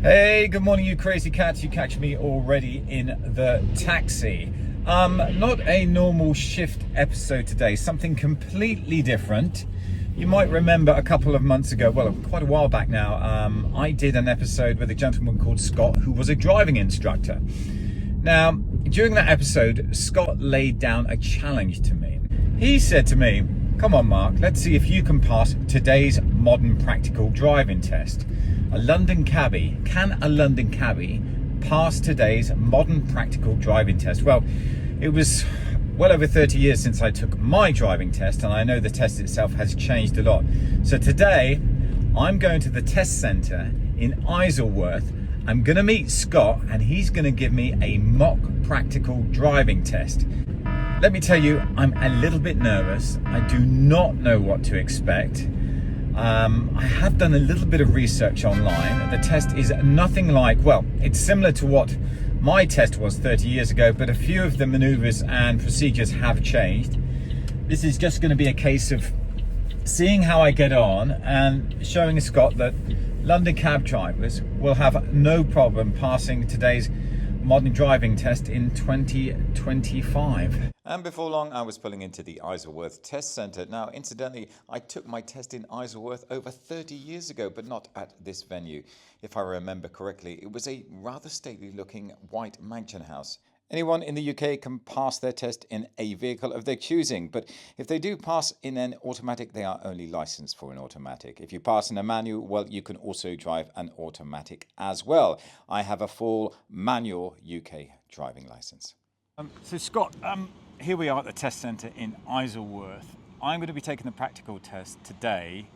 Hey, good morning, you crazy cats. You catch me already in the taxi. Not a normal shift episode today, something completely different. You might remember a couple of months ago, well, quite a while back now, I did an episode with a gentleman called Scott who was a driving instructor. Now, during that episode, Scott laid down a challenge to me. He said to me, "Come on, Mark, let's see if you can pass today's modern practical driving test. A London cabbie, can a London cabbie pass today's modern practical driving test?" Well, it was well over 30 years since I took my driving test, and I know the test itself has changed a lot. So today, I'm going to the test centre in Isleworth. I'm going to meet Scott, and he's going to give me a mock practical driving test. Let me tell you, I'm a little bit nervous. I do not know what to expect. I have done a little bit of research online. The test is nothing like, well, it's similar to what my test was 30 years ago, but a few of the maneuvers and procedures have changed. This is just going to be a case of seeing how I get on and showing Scott that London cab drivers will have no problem passing today's modern driving test in 2025. And before long, I was pulling into the Isleworth Test Centre. Now, incidentally, I took my test in Isleworth over 30 years ago, but not at this venue. If I remember correctly, it was a rather stately looking white mansion house. Anyone in the UK can pass their test in a vehicle of their choosing, but if they do pass in an automatic, they are only licensed for an automatic. If you pass in a manual, well, you can also drive an automatic as well. I have a full manual UK driving license. So Scott, here we are at the test centre in Isleworth. I'm going to be taking the practical test today.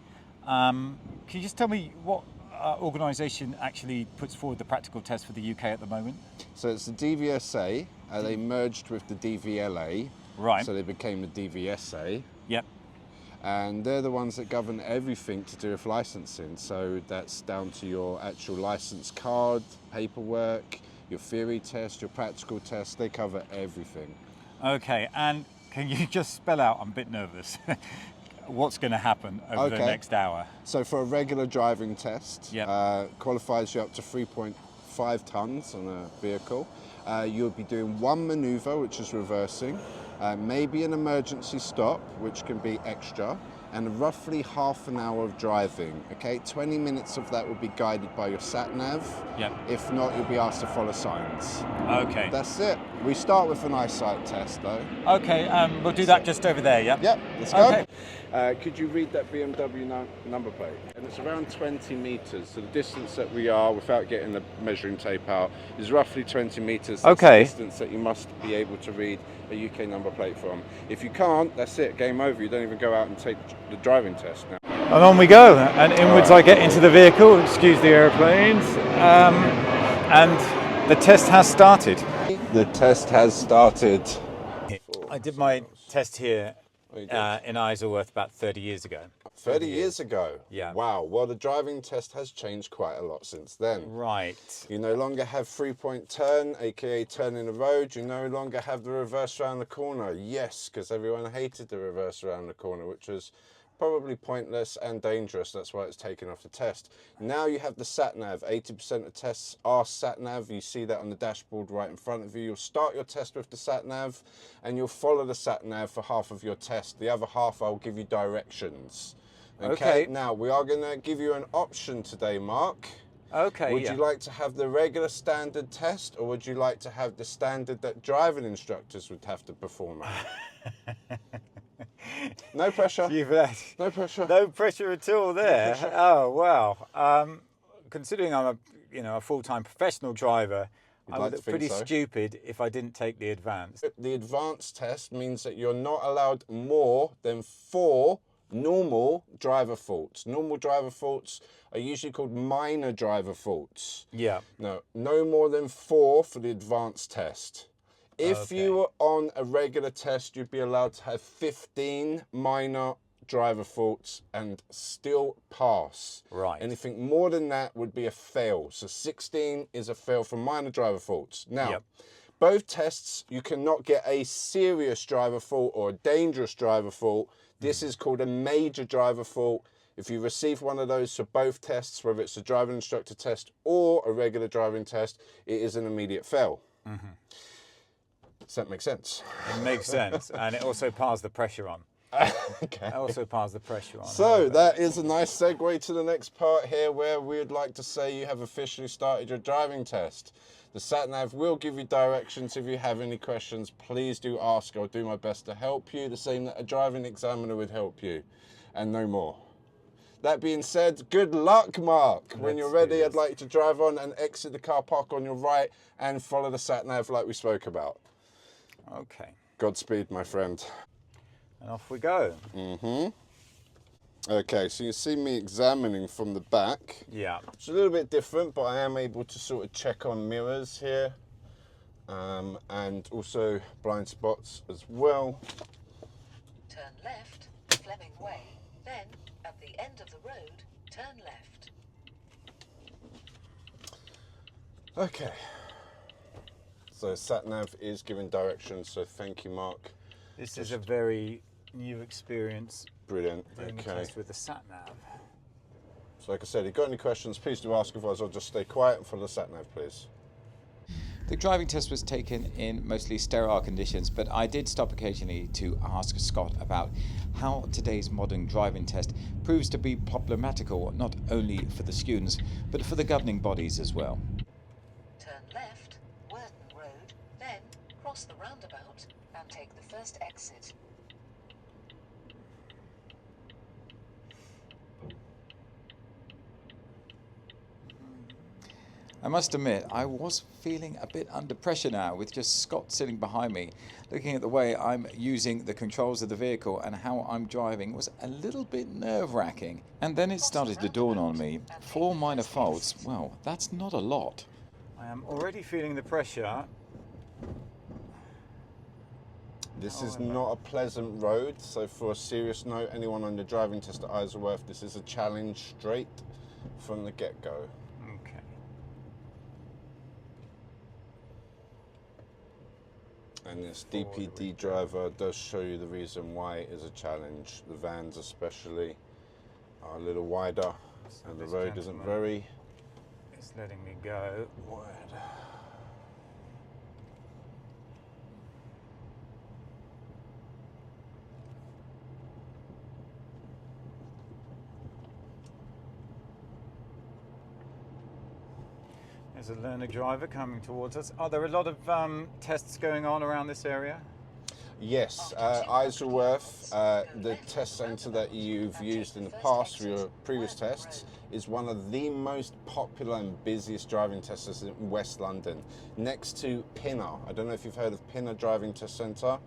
Can you just tell me what organisation actually puts forward the practical test for the UK at the moment? So it's the DVSA, they merged with the DVLA, right? So they became the DVSA. Yep. And they're the ones that govern everything to do with licensing. So that's down to your actual license card, paperwork, your theory test, your practical test. They cover everything. Okay, and can you just spell out, I'm a bit nervous, what's going to happen over the next hour? So for a regular driving test, yep. Qualifies you up to 3.5 tonnes on a vehicle. You'll be doing one manoeuvre, which is reversing, maybe an emergency stop, which can be extra, and roughly half an hour of driving. Okay, 20 minutes of that will be guided by your satnav. Yep. If not, you'll be asked to follow signs. Okay. That's it. We start with an eyesight test, though. Okay, we'll do that just over there, yeah? Yep, let's go. Okay. Could you read that BMW number plate? And it's around 20 metres, so the distance that we are, without getting the measuring tape out, is roughly 20 metres. That's okay. The distance that you must be able to read a UK number plate from. If you can't, that's it, game over. You don't even go out and take the driving test now. And on we go, and inwards I get into the vehicle, excuse the aeroplanes, and the test has started. The test has started. I did my test here in Isleworth about 30 years ago. 30 years ago? Yeah. Wow. Well, the driving test has changed quite a lot since then. Right. You no longer have three-point turn, aka turn in the road. You no longer have the reverse around the corner. Yes, because everyone hated the reverse around the corner, which was probably pointless and dangerous. That's why it's taken off the test. Now you have the satnav. 80% of tests are satnav. You see that on the dashboard right in front of you. You'll start your test with the satnav and you'll follow the satnav for half of your test. The other half I'll give you directions. Okay. Now we are going to give you an option today, Mark. Okay. Would you like to have the regular standard test, or would you like to have the standard that driving instructors would have to perform at? No pressure. No pressure. No pressure at all there. Oh wow. Considering I'm a full-time professional driver, I would look pretty stupid if I didn't take the advanced. The advanced test means that you're not allowed more than 4 normal driver faults. Normal driver faults are usually called minor driver faults. Yeah. No more than 4 for the advanced test. If you were on a regular test, you'd be allowed to have 15 minor driver faults and still pass. Right. Anything more than that would be a fail. So 16 is a fail for minor driver faults. Now, both tests, you cannot get a serious driver fault or a dangerous driver fault. This is called a major driver fault. If you receive one of those for both tests, whether it's a driving instructor test or a regular driving test, it is an immediate fail. Does that make sense? It makes sense, and it also passes the pressure on. Okay. It also passes the pressure on. So that is a nice segue to the next part here, where we would like to say you have officially started your driving test. The satnav will give you directions. If you have any questions, please do ask. I'll do my best to help you, the same that a driving examiner would help you, and no more. That being said, good luck, Mark. When you're ready, I'd like you to drive on and exit the car park on your right and follow the satnav like we spoke about. Okay. Godspeed, my friend. And off we go. Okay, so you see me examining from the back. Yeah. It's a little bit different, but I am able to sort of check on mirrors here, and also blind spots as well. Turn left, Fleming Way, then at the end of the road, turn left. Okay. So satnav is giving directions, so thank you, Mark. This is a very new experience. Brilliant. Doing the test with the satnav. So like I said, if you've got any questions, please do ask, otherwise I'll just stay quiet and follow the satnav, please. The driving test was taken in mostly sterile conditions, but I did stop occasionally to ask Scott about how today's modern driving test proves to be problematical not only for the students, but for the governing bodies as well. Turn left, Worton Road, then cross the roundabout and take the first exit. I must admit, I was feeling a bit under pressure now with just Scott sitting behind me. Looking at the way I'm using the controls of the vehicle and how I'm driving was a little bit nerve-wracking. And then it started to dawn on me, 4 minor faults, well, that's not a lot. I am already feeling the pressure. This is not a pleasant road, so for a serious note, anyone on the driving test at Eyesight, this is a challenge straight from the get-go. Okay. And this DPD driver does show you the reason why it is a challenge. The vans especially are a little wider, and the road isn't very It's letting me go. wide. There's a learner driver coming towards us. Are there a lot of tests going on around this area? Yes, Isleworth, the test centre that you've used in the past for your previous tests, is one of the most popular and busiest driving test centres in West London, next to Pinner. I don't know if you've heard of Pinner Driving Test Centre.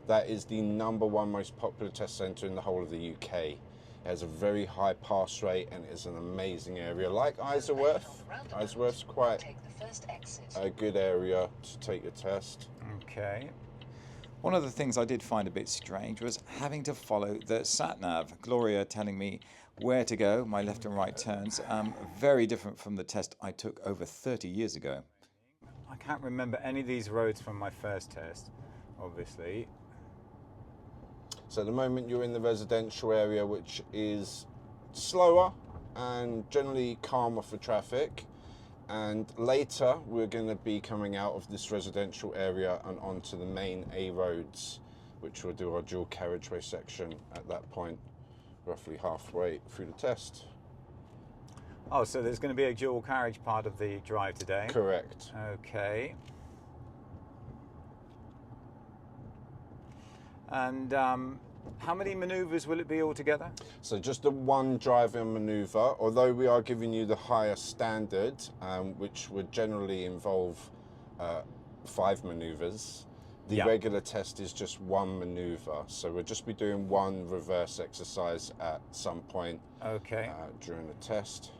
That is the #1 most popular test centre in the whole of the UK. It has a very high pass rate and is an amazing area. Like Isleworth, Isleworth's quite a good area to take your test. Okay. One of the things I did find a bit strange was having to follow the satnav. Gloria telling me where to go, my left and right turns, very different from the test I took over 30 years ago. I can't remember any of these roads from my first test, obviously. So at the moment you're in the residential area, which is slower and generally calmer for traffic. And later we're going to be coming out of this residential area and onto the main A roads, which we'll do our dual carriageway section at that point, roughly halfway through the test. Oh, so there's going to be a dual carriage part of the drive today? Correct. Okay. And how many manoeuvres will it be altogether? So just the one driving manoeuvre, although we are giving you the higher standard, which would generally involve 5 manoeuvres. The regular test is just 1 manoeuvre. So we'll just be doing 1 reverse exercise at some point during the test.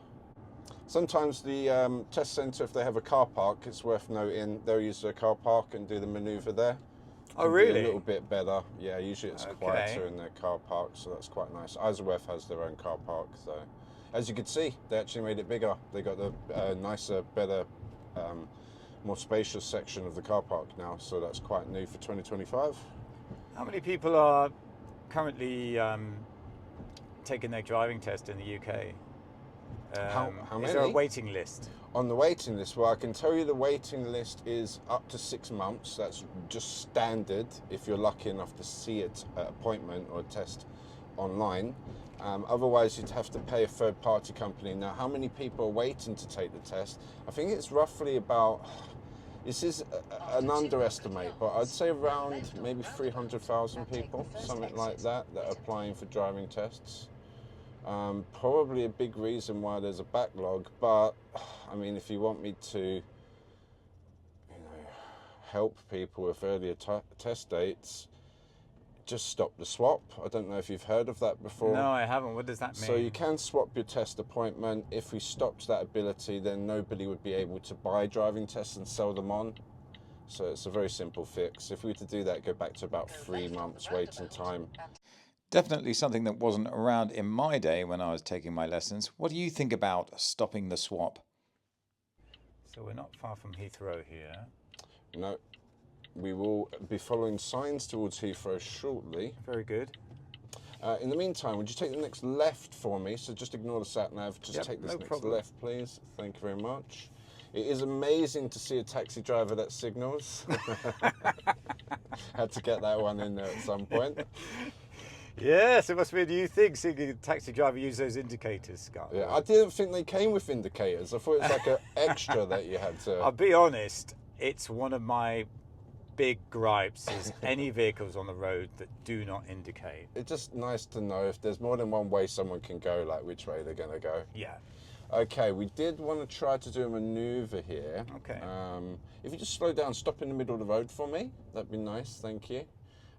Sometimes the test centre, if they have a car park, it's worth noting, they'll use their car park and do the manoeuvre there. Oh, really? A little bit better. Yeah, usually it's quieter in their car park, so that's quite nice. Isleworth has their own car park, so as you can see, they actually made it bigger. They got the nicer, better, more spacious section of the car park now, so that's quite new for 2025. How many people are currently taking their driving test in the UK? How Is there a many? waiting list? On the waiting list, well, I can tell you the waiting list is up to 6 months. That's just standard if you're lucky enough to see it at appointment or a test online. Otherwise, you'd have to pay a third-party company. Now, how many people are waiting to take the test? I think it's roughly about, this is an underestimate, but I'd say around maybe 300,000 people, something like that, that are applying for driving tests. Probably a big reason why there's a backlog, but I mean, if you want me to, help people with earlier test dates, just stop the swap. I don't know if you've heard of that before. No, I haven't. What does that mean? So you can swap your test appointment. If we stopped that ability, then nobody would be able to buy driving tests and sell them on. So it's a very simple fix. If we were to do that, go back to about 3 months waiting time. Definitely something that wasn't around in my day when I was taking my lessons. What do you think about stopping the swap? So we're not far from Heathrow here. No, we will be following signs towards Heathrow shortly. Very good. In the meantime, would you take the next left for me? So just ignore the sat-nav, just take this next left, please. Thank you very much. It is amazing to see a taxi driver that signals. Had to get that one in there at some point. Yes, it must be a new thing, seeing a taxi driver use those indicators, Scott. Yeah, I didn't think they came with indicators. I thought it was like an extra that you had to... I'll be honest, it's one of my big gripes is any vehicles on the road that do not indicate. It's just nice to know if there's more than one way someone can go, like which way they're going to go. Yeah. Okay, we did want to try to do a maneuver here. Okay. If you just slow down, stop in the middle of the road for me, that'd be nice, thank you.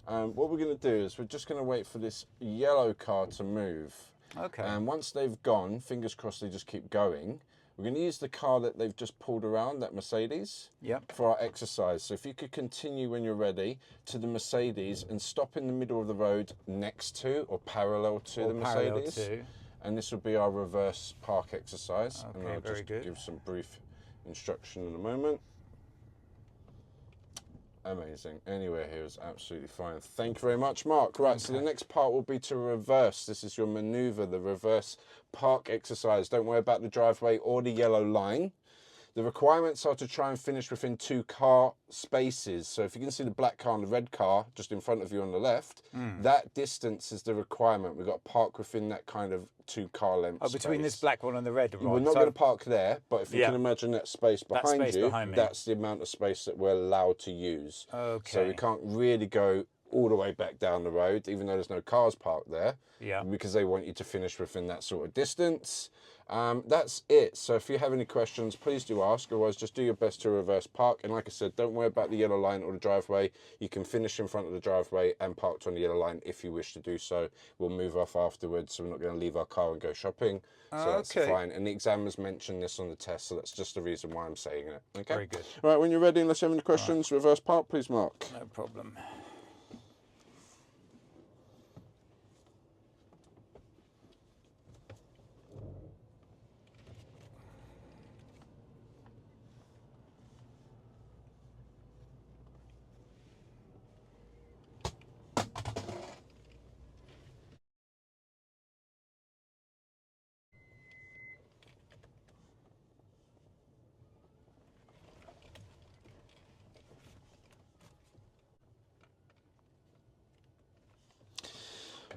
What we're going to do is we're just going to wait for this yellow car to move. Okay. And once they've gone, fingers crossed they just keep going, we're going to use the car that they've just pulled around, that Mercedes, for our exercise. So if you could continue when you're ready to the Mercedes and stop in the middle of the road next to or parallel to the Mercedes. And this will be our reverse park exercise. Okay, and I'll very just good. give some brief instruction in a moment. Amazing. Anywhere here is absolutely fine. Thank you very much, Mark. Right, so the next part will be to reverse. This is your maneuver, the reverse park exercise. Don't worry about the driveway or the yellow line. The requirements are to try and finish within 2 car spaces. So if you can see the black car and the red car just in front of you on the left, that distance is the requirement. We've got to park within that kind of 2 car length space. Between this black one and the red one. We're not going to park there, but if you can imagine that space behind space you, behind me. that's the amount of space that we're allowed to use. Okay. So we can't really go all the way back down the road, even though there's no cars parked there, because they want you to finish within that sort of distance. That's it. So if you have any questions, please do ask. Otherwise, just do your best to reverse park. And like I said, don't worry about the yellow line or the driveway. You can finish in front of the driveway and parked on the yellow line if you wish to do so. We'll move off afterwards, so we're not going to leave our car and go shopping. So that's fine. And the examiners mentioned this on the test, so that's just the reason why I'm saying it. Okay. Very good. All right, when you're ready, unless you have any questions, reverse park, please, Mark. No problem.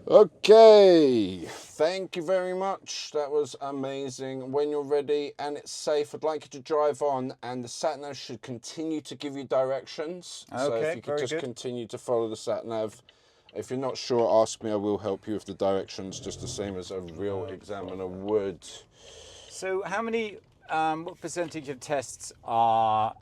Okay, thank you very much. That was amazing. When you're ready and it's safe, I'd like you to drive on, and the sat-nav should continue to give you directions. So if you could just continue to follow the sat-nav. If you're not sure, ask me. I will help you with the directions, just the same as a real examiner would. So how many, what percentage of tests are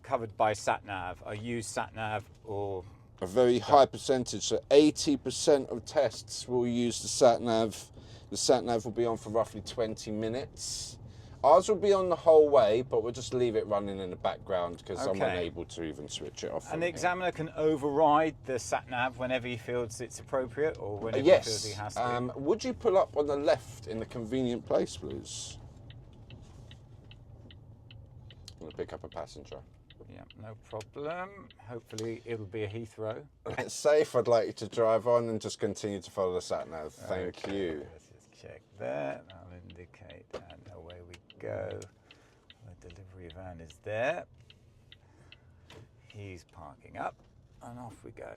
covered by sat-nav? Are you sat-nav or... A very high percentage, so 80% of tests will use the sat-nav. The sat-nav will be on for roughly 20 minutes. Ours will be on the whole way, but we'll just leave it running in the background because I'm unable to even switch it off. And the examiner can override the sat-nav whenever he feels it's appropriate, or whenever he feels he has to? Would you pull up on the left in the convenient place, please? I'm going to pick up a passenger. Yeah, no problem. Hopefully it'll be a Heathrow. When it's safe, I'd like you to drive on and just continue to follow the satnav. Thank Okay, you. let's just check that. I'll indicate, and away we go. The delivery van is there. He's parking up, and off we go.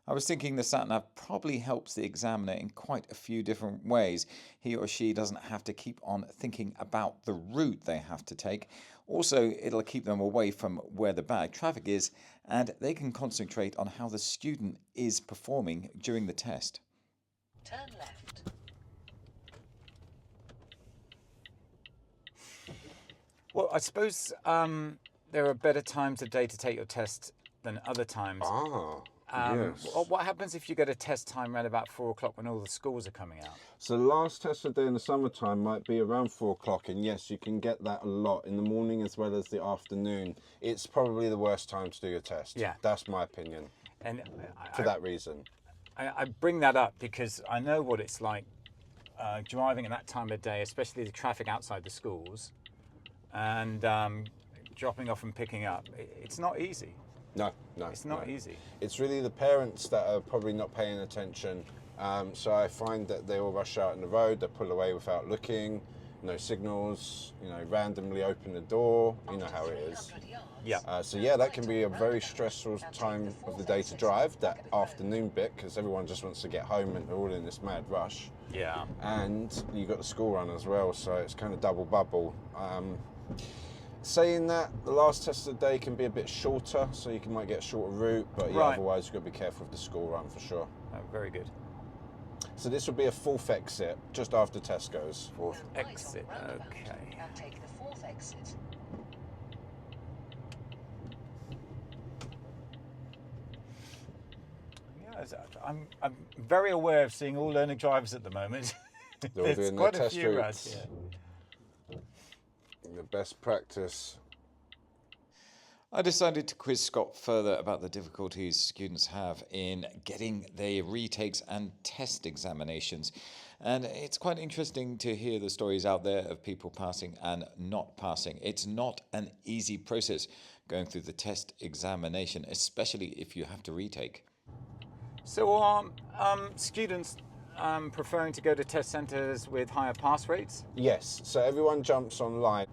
I was thinking the satnav probably helps the examiner in quite a few different ways. He or she doesn't have to keep on thinking about the route they have to take. Also, it'll keep them away from where the bad traffic is, and they can concentrate on how the student is performing during the test. Turn left. Well, I suppose there are better times of day to take your test than other times. Yes. What happens if you get a test time around about 4 o'clock when all the schools are coming out? So the last test of the day in the summertime might be around 4 o'clock, and yes, you can get that a lot in the morning as well as the afternoon. It's probably the worst time to do your test. Yeah. That's my opinion, And for that reason. I bring that up because I know what it's like driving at that time of day, especially the traffic outside the schools, and dropping off and picking up. It's not easy. No, It's not no. easy. It's really the parents that are probably not paying attention. So I find that they all rush out in the road, they pull away without looking, no signals, randomly open the door, you know how it is. Yeah. So yeah, that can be a very stressful time of the day to drive, that afternoon bit, because everyone just wants to get home and they're all in this mad rush. Yeah. And you got the school run as well, so it's kind of double bubble. Saying that, the last test of the day can be a bit shorter, so you might get a shorter route, but yeah, Right. otherwise you've got to be careful with the school run for sure. Oh, very good. So this will be a fourth exit, just after Tesco's. Fourth Turn right exit. on roundabout Okay. And take the fourth exit. Yeah, I'm very aware of seeing all learning drivers at the moment. They're all There's doing quite their a test few around routes. here. The best practice. I decided to quiz Scott further about the difficulties students have in getting their retakes and test examinations. And it's quite interesting to hear the stories out there of people passing and not passing. It's not an easy process going through the test examination, especially if you have to retake. So are students preferring to go to test centres with higher pass rates? Yes, so everyone jumps online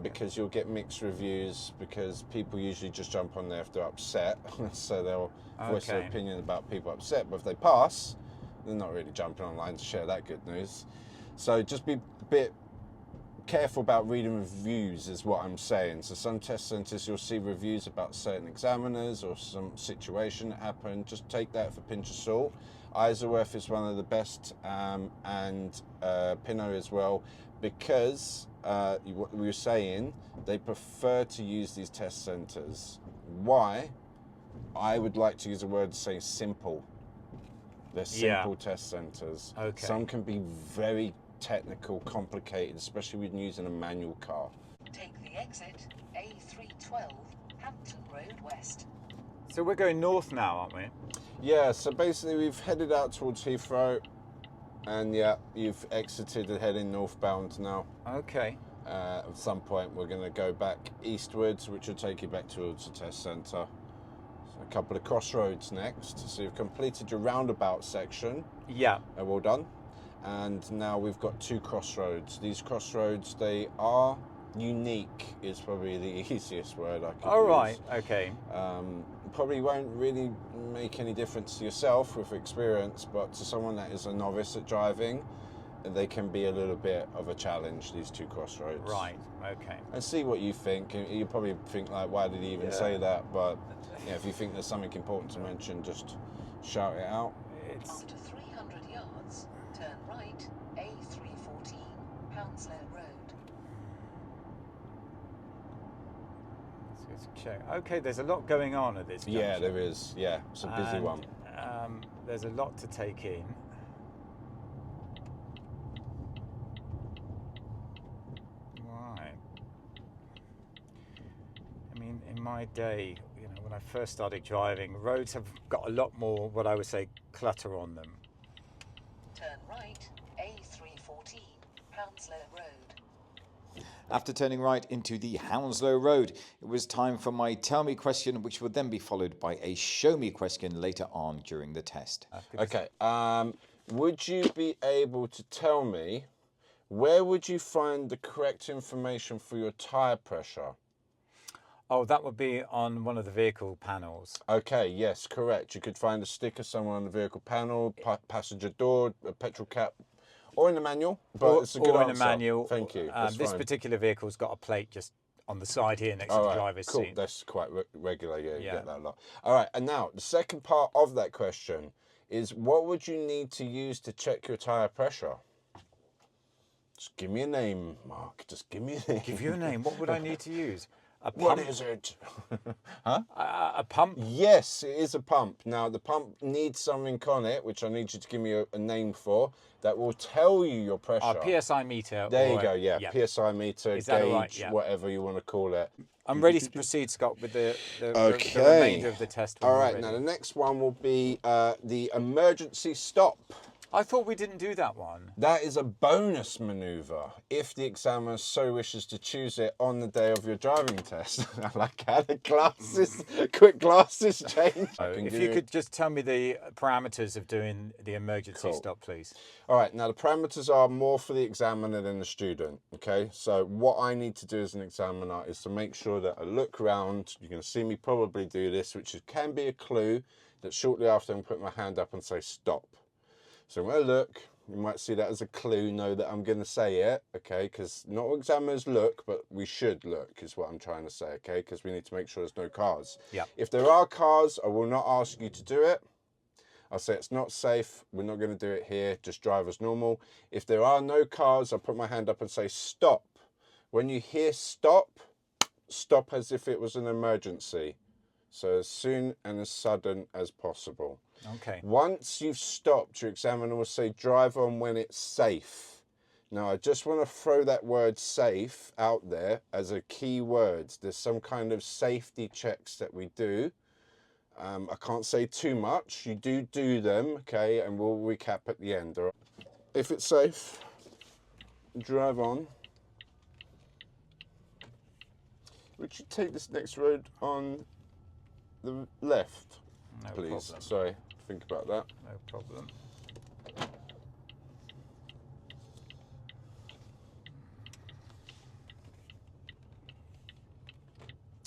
because you'll get mixed reviews, because people usually just jump on there if they're upset. So they'll voice their Okay. opinion about people upset, but if they pass, they're not really jumping online to share that good news. So just be a bit careful about reading reviews is what I'm saying. So some test centres you'll see reviews about certain examiners or some situation that happened. Just take that with a pinch of salt. Eyesight is one of the best, and Pinot as well, because what we were saying, they prefer to use these test centres. Why? I would like to use a word to say simple. They're Yeah. simple test centres. Okay. Some can be very technical, complicated, especially when using a manual car. Take the exit A312, Hampton Road West. So we're going north now, aren't we? Yeah, so basically we've headed out towards Heathrow, and yeah, you've exited and heading northbound now. Okay. At some point we're going to go back eastwards, which will take you back towards the test centre. So a couple of crossroads next. So you've completed your roundabout section. Yeah. Well done. And now we've got two crossroads. These crossroads, they are unique, is probably the easiest word I could All use. right. Okay. Probably won't really make any difference to yourself with experience, but to someone that is a novice at driving, they can be a little bit of a challenge, these two crossroads. Right. Okay. And see what you think. You probably think like, why did he even say that? But yeah, if you think there's something important to mention, just shout it out. It's After 300 yards, turn right A314, Hounslow Road. let's check. Okay. There's a lot going on at this. Yeah, junction. there is. Yeah, it's a busy And, one. There's a lot to take in. Right. I mean, in my day, when I first started driving, roads have got a lot more, what I would say, clutter on them. Turn right A314, Hounslow Road. After turning right into the Hounslow Road, it was time for my tell me question, which would then be followed by a show me question later on during the test. Okay, would you be able to tell me where would you find the correct information for your tyre pressure? Oh, that would be on one of the vehicle panels. Okay, yes, correct. You could find a sticker somewhere on the vehicle panel, passenger door, a petrol cap, or in the manual, but it's a good answer. Or in a manual. Thank you. This particular vehicle's got a plate just on the side here next to the driver's cool. seat. That's quite regular, yeah, you get that a lot. All right, and now the second part of that question is what would you need to use to check your tyre pressure? Just give me a name, Mark. Just give me a name. Give you a name. What would I need to use? A pump? What is it? Huh? A pump? Yes, it is a pump. Now, the pump needs something on it, which I need you to give me a name for, that will tell you your pressure. A PSI meter. There you go, yeah. PSI meter, Is that gauge, right? Yeah. whatever you want to call it. I'm ready to proceed, Scott, with the Okay. remainder of the test. All right, now the next one will be the emergency stop. I thought we didn't do that one. That is a bonus maneuver if the examiner so wishes to choose it on the day of your driving test. I like how the quick glasses change. If you could just tell me the parameters of doing the emergency stop, please. All right, now the parameters are more for the examiner than the student, okay? So what I need to do as an examiner is to make sure that I look around. You're going to see me probably do this, which can be a clue that shortly after I'm putting my hand up and say stop. So when I look, you might see that as a clue, know that I'm going to say it, okay? Because not all examiners look, but we should look is what I'm trying to say, okay? Because we need to make sure there's no cars. Yeah. If there are cars, I will not ask you to do it. I'll say it's not safe. We're not going to do it here. Just drive as normal. If there are no cars, I'll put my hand up and say stop. When you hear stop, stop as if it was an emergency. So as soon and as sudden as possible. Okay. Once you've stopped, your examiner will say drive on when it's safe. Now, I just want to throw that word safe out there as a key word. There's some kind of safety checks that we do. I can't say too much. You do them, okay, and we'll recap at the end. All right? If it's safe, drive on. Would you take this next road on the left, please? Problem. Sorry, think about that. No problem.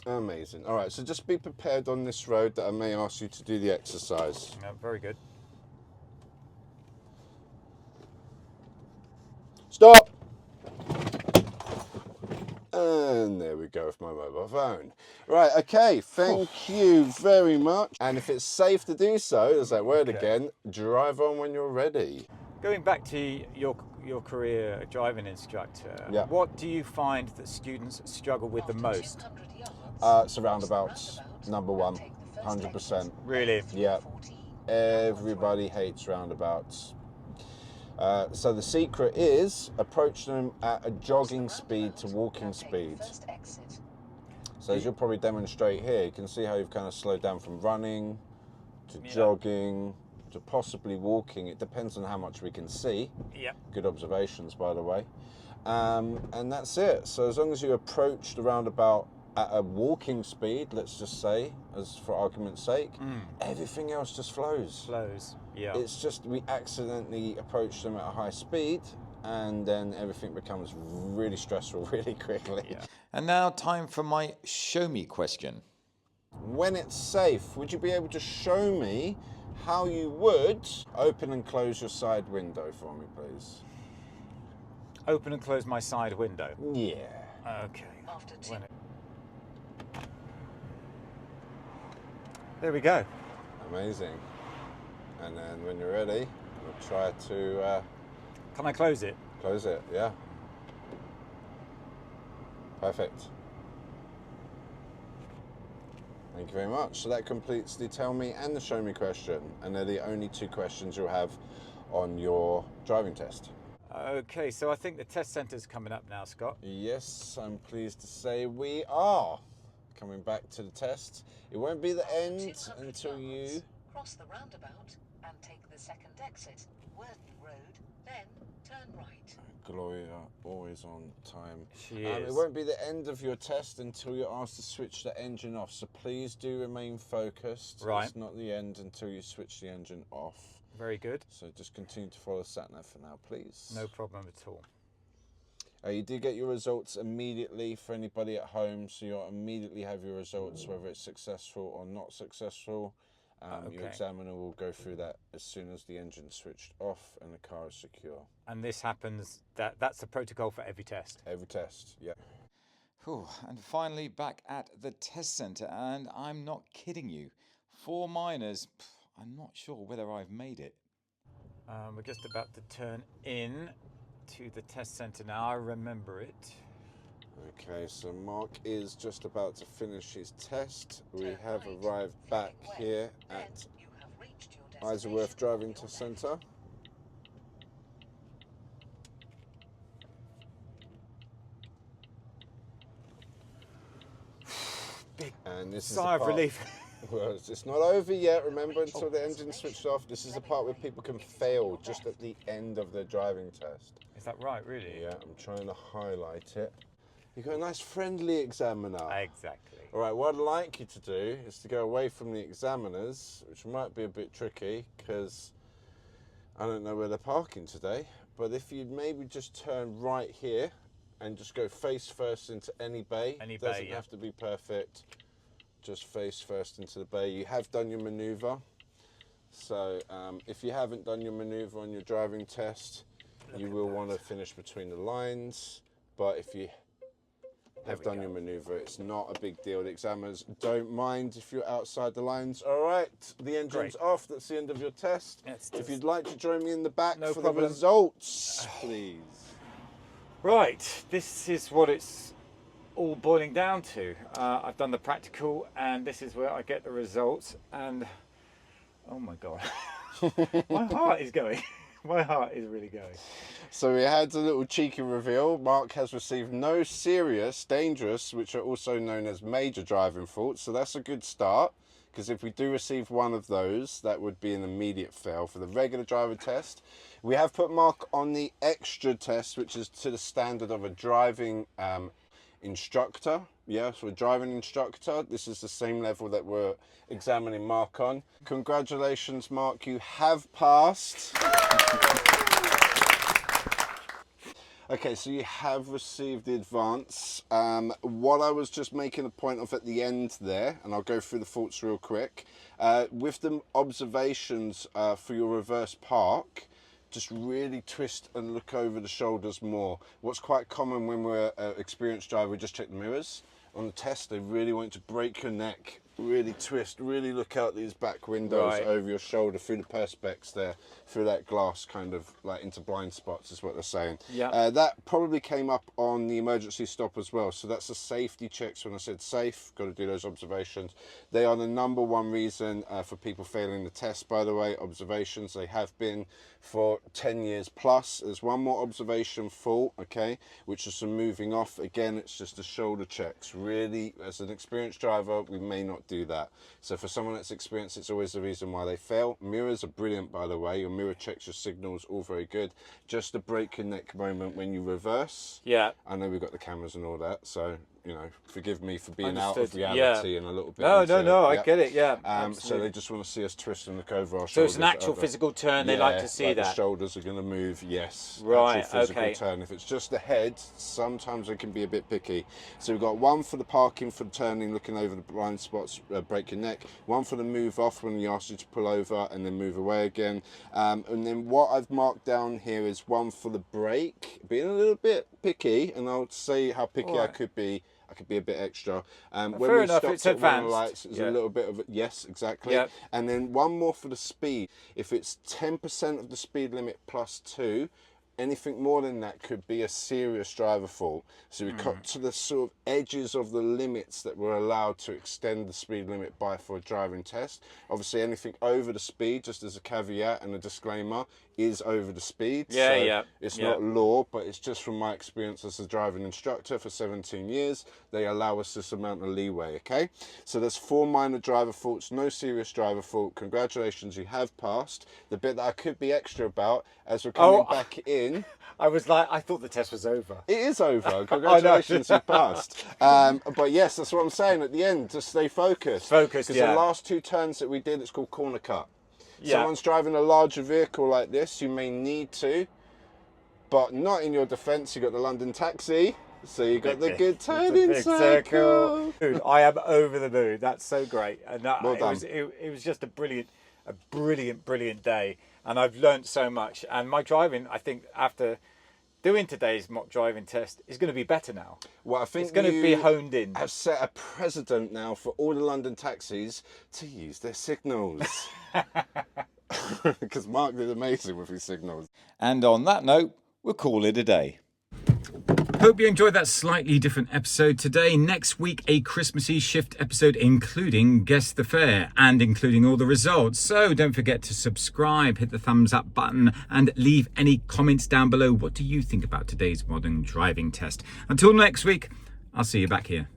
Amazing. All right, so just be prepared on this road that I may ask you to do the exercise. No, very good. Stop! And there we go with my mobile phone. Right, okay, thank you very much. And if it's safe to do so, there's that word again, drive on when you're ready. Going back to your career driving instructor, what do you find that students struggle with the most? It's roundabouts, number one, 100%. Really? Yeah, everybody hates roundabouts. So the secret is approach them at a jogging speed to walking speed. So as you'll probably demonstrate here, you can see how you've kind of slowed down from running to jogging to possibly walking. It depends on how much we can see. Yeah. Good observations, by the way. And that's it. So as long as you approach the roundabout at a walking speed, let's just say, as for argument's sake, everything else just flows. Flows, yeah. It's just we accidentally approach them at a high speed and then everything becomes really stressful really quickly. Yeah. And now time for my show me question. When it's safe, would you be able to show me how you would open and close your side window for me, please? Open and close my side window? Yeah. Okay. There we go. Amazing. And then when you're ready, we'll try to... Can I close it? Close it, yeah. Perfect. Thank you very much. So that completes the tell me and the show me question. And they're the only two questions you'll have on your driving test. Okay, so I think the test centre's coming up now, Scott. Yes, I'm pleased to say we are coming back to the test. It won't be the end until you... Cross the roundabout and take the second exit, Worthing Road, then turn right. Gloria, always on time. She It is. won't be the end of your test until you're asked to switch the engine off, so please do remain focused. Right. It's not the end until you switch the engine off. Very good. So just continue to follow satnav for now, please. No problem at all. You do get your results immediately for anybody at home, so you'll immediately have your results, whether it's successful or not successful. Your Okay. examiner will go through that as soon as the engine's switched off and the car is secure. And this happens, that's the protocol for every test. Every test, yeah. Whew, and finally back at the test centre, and I'm not kidding you. 4 minors, I'm not sure whether I've made it. We're just about to turn in to the test centre now. I remember it. Okay, so Mark is just about to finish his test. We Turn have right, arrived back heading west, here then at you have reached your Eyesight destination Driving on Test your left. Centre. Big And this is sigh the of part, relief. well, it's not over yet, remember, until the engine's switched off. This is the part where people can fail just at the end of their driving test. Is that right, really? Yeah, I'm trying to highlight it. You've got a nice friendly examiner. Exactly. All right, what I'd like you to do is to go away from the examiners, which might be a bit tricky because I don't know where they're parking today, but if you'd maybe just turn right here and just go face first into any bay. Any bay, Doesn't yeah. have to be perfect. Just face first into the bay. You have done your manoeuvre. So if you haven't done your manoeuvre on your driving test, you will want to finish between the lines. But if you have done your manoeuvre, it's not a big deal. The examiners don't mind if you're outside the lines. All right, the engine's Great. off. That's the end of your test. Let's If just- you'd like to join me in the back No for problem. the results, please. Right, this is what it's all boiling down to. I've done the practical and this is where I get the results, and oh my god, my heart is going. My heart is really going. So we had a little cheeky reveal. Mark has received no serious, dangerous, which are also known as major driving faults. So that's a good start, because if we do receive one of those, that would be an immediate fail for the regular driver test. We have put Mark on the extra test, which is to the standard of a driving instructor. Yeah, so a driving instructor. This is the same level that we're examining Mark on. Congratulations, Mark, you have passed. Okay, so you have received the advance. What I was just making a point of at the end there, and I'll go through the faults real quick, with the observations for your reverse park, just really twist and look over the shoulders more. What's quite common when we're an experienced driver, we just check the mirrors. On the test, they really want you to break your neck, really twist, really look out these back windows Right. over your shoulder, through the perspex there, through that glass, kind of like into blind spots is what they're saying. Yeah. That probably came up on the emergency stop as well. So that's the safety checks. When I said safe, got to do those observations. They are the #1 reason for people failing the test, by the way. Observations, they have been for 10 years plus. There's one more observation fault, okay, which is some moving off. Again, it's just the shoulder checks. Really, as an experienced driver, we may not do that. So for someone that's experienced, it's always the reason why they fail. Mirrors are brilliant, by the way. Your mirror checks your signals, all very good. Just the break your neck moment when you reverse. Yeah. I know we've got the cameras and all that, so, you know, forgive me for being out of Understood, reality yeah. and a little bit. No, into- no, I yeah. get it, yeah. So absolutely. they just want to see us twist and look over our So shoulders. it's an actual over. physical turn, they like Yeah, to see like that. The shoulders are going to move, yes. Right, Actual physical okay. turn. If it's just the head, sometimes they can be a bit picky. So we've got one for the parking, for the turning, looking over the blind spots, break your neck. One for the move off when you ask you to pull over and then move away again. And then what I've marked down here is one for the brake, being a little bit picky, and I'll say how picky I Alright. could be. I could be a bit extra. When fair we enough, stopped it's at one of the advanced. lights, it was Yeah. a little bit of yes, exactly. Yep. And then one more for the speed. If it's 10% of the speed limit +2, anything more than that could be a serious driver fault. So we cut to the sort of edges of the limits that we're allowed to extend the speed limit by for a driving test. Obviously anything over the speed, just as a caveat and a disclaimer, is over the speed. Yeah, so yeah, it's yeah. not law, but it's just from my experience as a driving instructor for 17 years, they allow us this amount of leeway, okay? So there's 4 minor driver faults, no serious driver fault. Congratulations, you have passed. The bit that I could be extra about, as we're coming back in, in. I was like, I thought the test was over. It is over. Congratulations, you passed. But yes, that's what I'm saying at the end. Just stay focused. Focused, Because yeah. the last 2 turns that we did, it's called corner cut. Yeah. Someone's driving a larger vehicle like this, you may need to, but not in your defence. You got the London taxi, so you got the good turning circle. Dude, I am over the moon. That's so great. And Well done. it was just a brilliant day. And I've learned so much. And my driving, I think, after doing today's mock driving test, is going to be better now. Well, I think it's going to be honed in. Have set a precedent now for all the London taxis to use their signals. Because Mark did amazing with his signals. And on that note, we'll call it a day. Hope you enjoyed that slightly different episode today. Next week, a Christmassy shift episode, including Guess the Fare and including all the results. So don't forget to subscribe, hit the thumbs up button and leave any comments down below. What do you think about today's modern driving test? Until next week, I'll see you back here.